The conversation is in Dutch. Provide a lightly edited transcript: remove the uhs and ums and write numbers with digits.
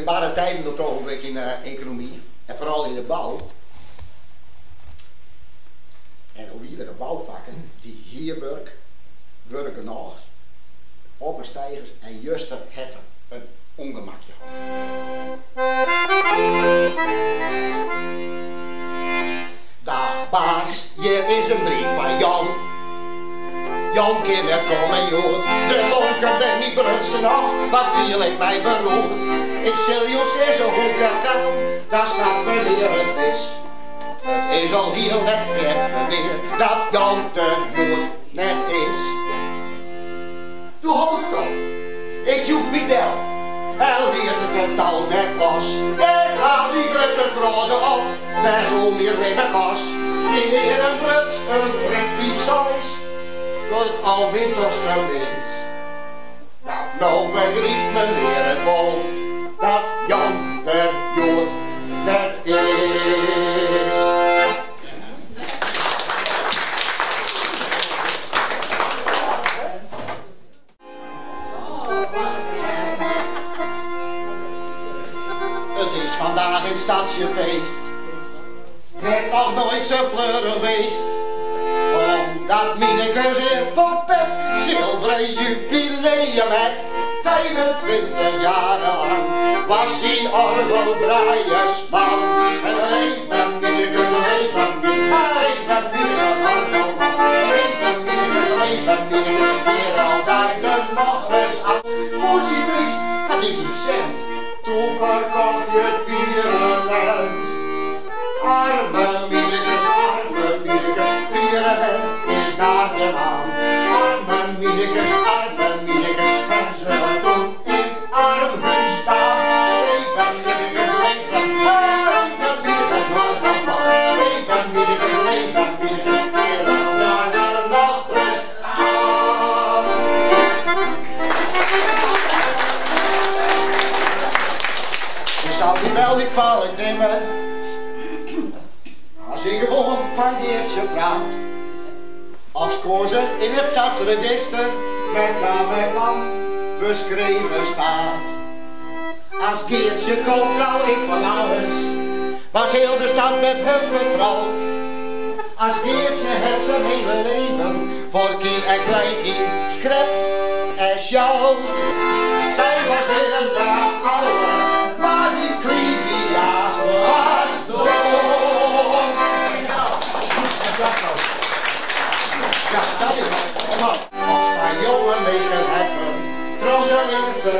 barre tijden op het ogenblik in de economie. En vooral in de bouw. En hoe iedere bouwvakken die hier werken nog, opperstijgers en juster het een ongemakje. Dag baas, hier is een brief van Jan. Jan kinder kom en jood, de lonken ben niet brutsen af, wat viel ik mij beroerd. Ik zal je zeggen hoe dat kan, daar staat meneer het wist. Het is al heel net vreemd meneer, dat Jan de moed net is. Doe hoog toch, ik zoek Bidel, en leert het totaal net was. En laat die grote krode op, daar zo meer in mijn was. Die heer een bruts, een redfietshuis, door al winters gemist. Nou begrijpt meneer het wel, dat Jan de Jood net is. Het is vandaag een statiefeest, werd nog nooit zo fleur geweest. Omdat Minnekes in Poppet zilveren jubileum heeft. 25 jaar lang was hij orgeldraaiersman. En leven Minnekes, leven Minnekes, orgelman. Leven Minnekes, weer altijd er nog eens aan. Voor zijn feest had hij die cent, toen verkocht je het pirament. Arme Minnekes, pirament is naar de maan. Arme Minnekes, en ze doen in armen staan. Leven Minnekes, leven Minnekes, orgelman. Leven Minnekes, weer altijd er nog eens aan. Je zou die wel niet kwalijk nemen als ik gewoon van Geertje praat. Of schoon ze in het stadsregister met naam en naam beschreven staat. Als Geertje koopvrouw ik van alles, was heel de stad met hem vertrouwd. Als Geertje het zijn hele leven voor kind en kleinkind schrept en sjouwt. Zij was heel dag ouder, maar die Clivia's was dood. Ja, dat is het. Als van jonge meester hetten, troon de liefde